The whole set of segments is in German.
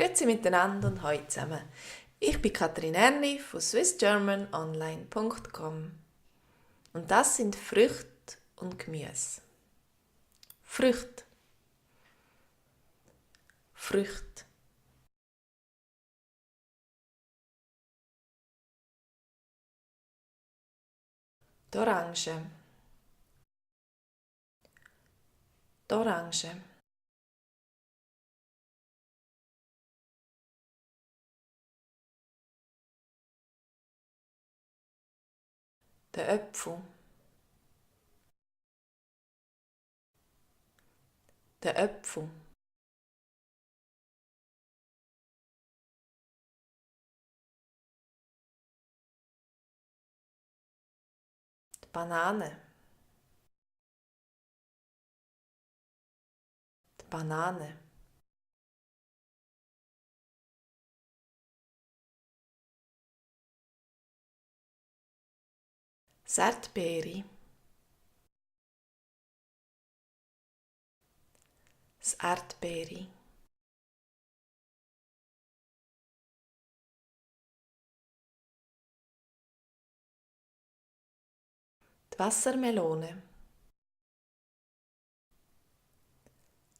Grüezi miteinander und hallo zusammen. Ich bin Katrin Erni von swissgermanonline.com und das sind Früchte und Gemüse. Früchte. Früchte. Die Orange. Die Orange. Der Apfel. Der Apfel. Die Banane. Die Banane. Das Erdbeere. Das Erdbeere. Die Wassermelone.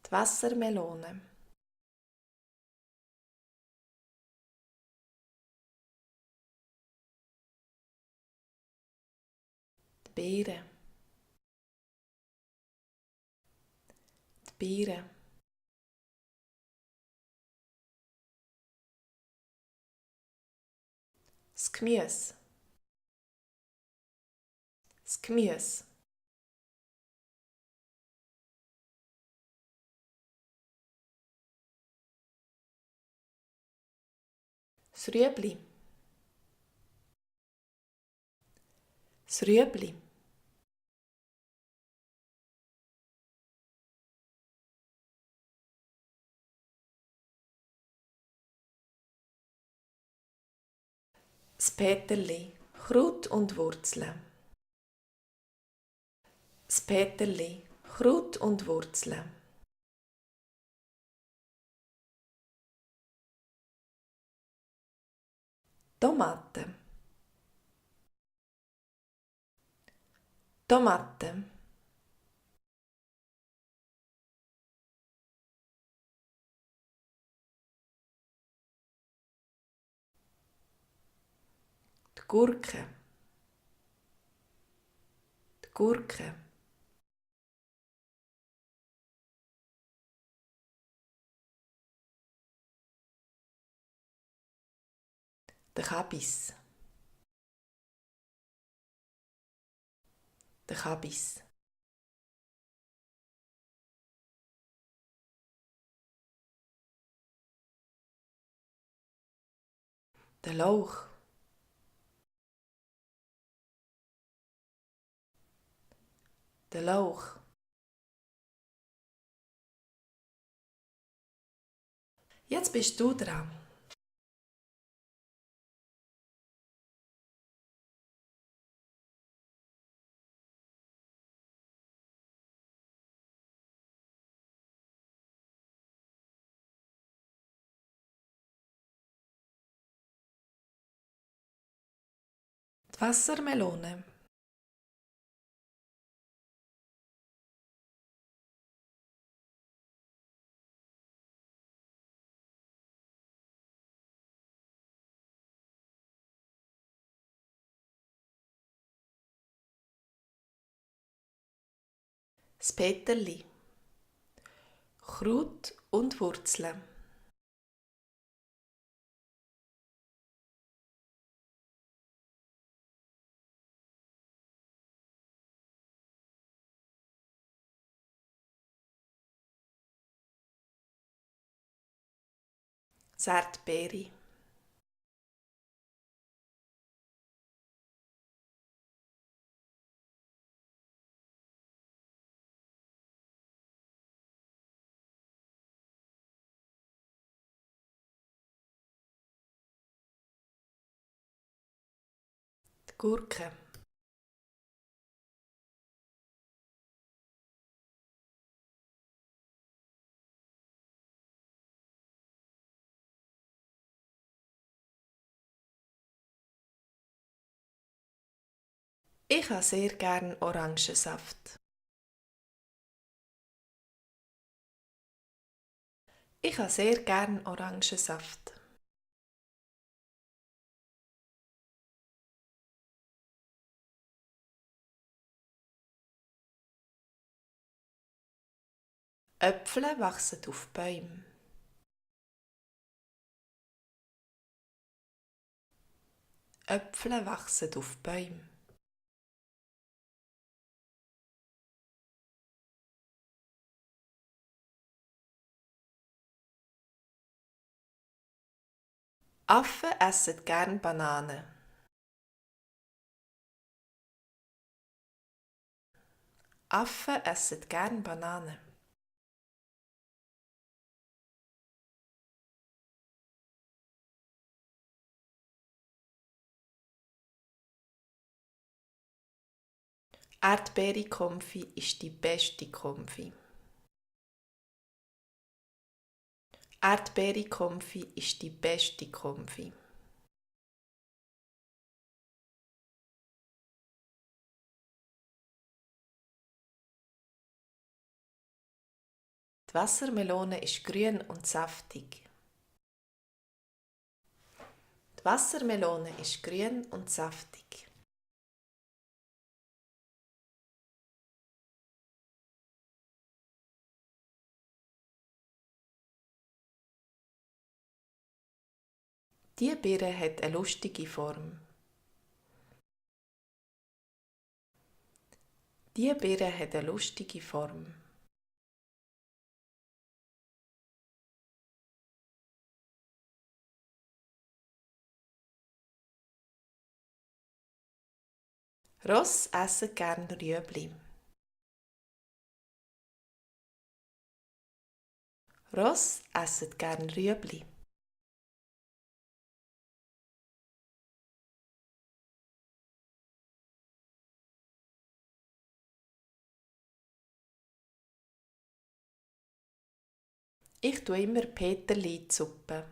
Die Wassermelone. Die Beere. Die Beere. Das Gemüse. Das Gemüse. Das Rüebli. Das Rüebli. Das Peterli. Kraut und Wurzeln. Das Peterli. Kraut und Wurzeln. Tomate. Tomate. Die Gurke. Die Gurke. Der Kabis. Der Kabis. Der Lauch. Der Lauch. Jetzt bist du dran. Die Wassermelone. Das Peterli. Kraut und Wurzeln. Das Erdbeere. Die Gurke. Ich habe sehr gern Orangensaft. Ich habe sehr gern Orangensaft. Äpfel wachsen auf Bäumen. Äpfel wachsen auf Bäumen. Affen essen gern Bananen. Affen essen gern Bananen. Erdbeere-Konfi ist die beste Konfi. Erdbeere-Konfi ist die beste Konfi. Die Wassermelone ist grün und saftig. Die Wassermelone ist grün und saftig. Die Birne hat eine lustige Form. Die Birne hat eine lustige Form. Ross essen gern Rüebli. Ross essen gern Rüebli. Ich tue immer Peterli in die Suppe.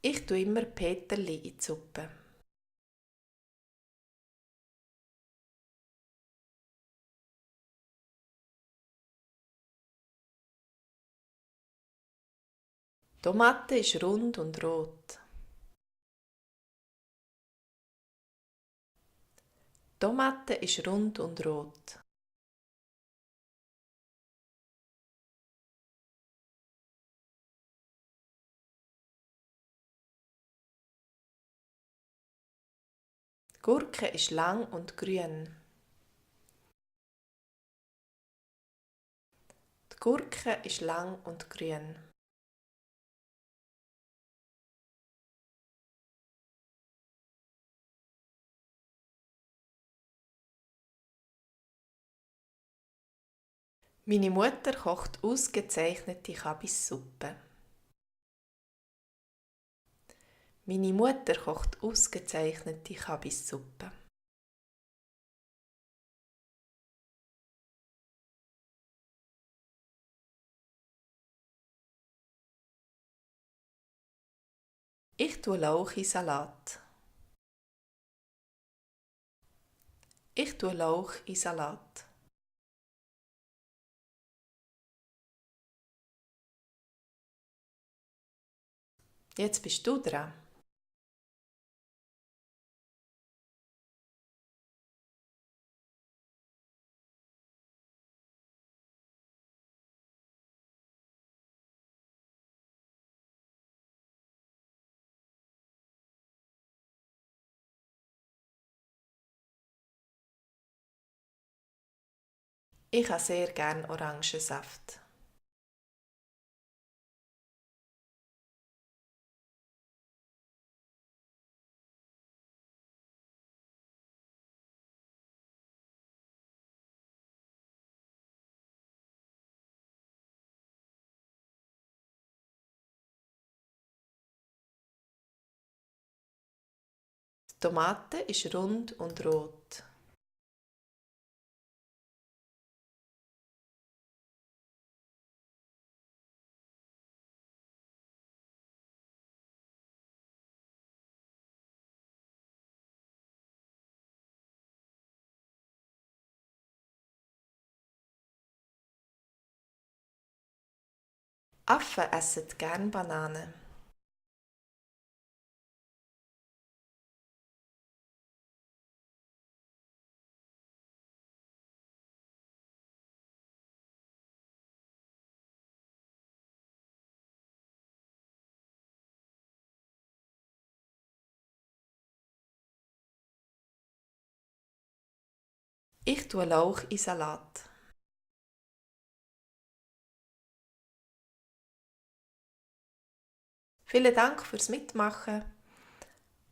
Ich tue immer Peterli in die Suppe. Die Tomate ist rund und rot. Die Tomate ist rund und rot. Die Gurke ist lang und grün. Die Gurke ist lang und grün. Meine Mutter kocht ausgezeichnete Kabissuppe. Meine Mutter kocht ausgezeichnete Kabissuppe. Ich tue Lauch in Salat. Ich tue Lauch in Salat. Jetzt bist du dran. Ich habe sehr gern Orangensaft. Die Tomate ist rund und rot. Affen essen gerne Bananen. Ich tue Lauch in Salat. Vielen Dank fürs Mitmachen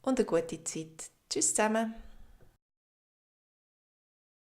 und eine gute Zeit. Tschüss zusammen.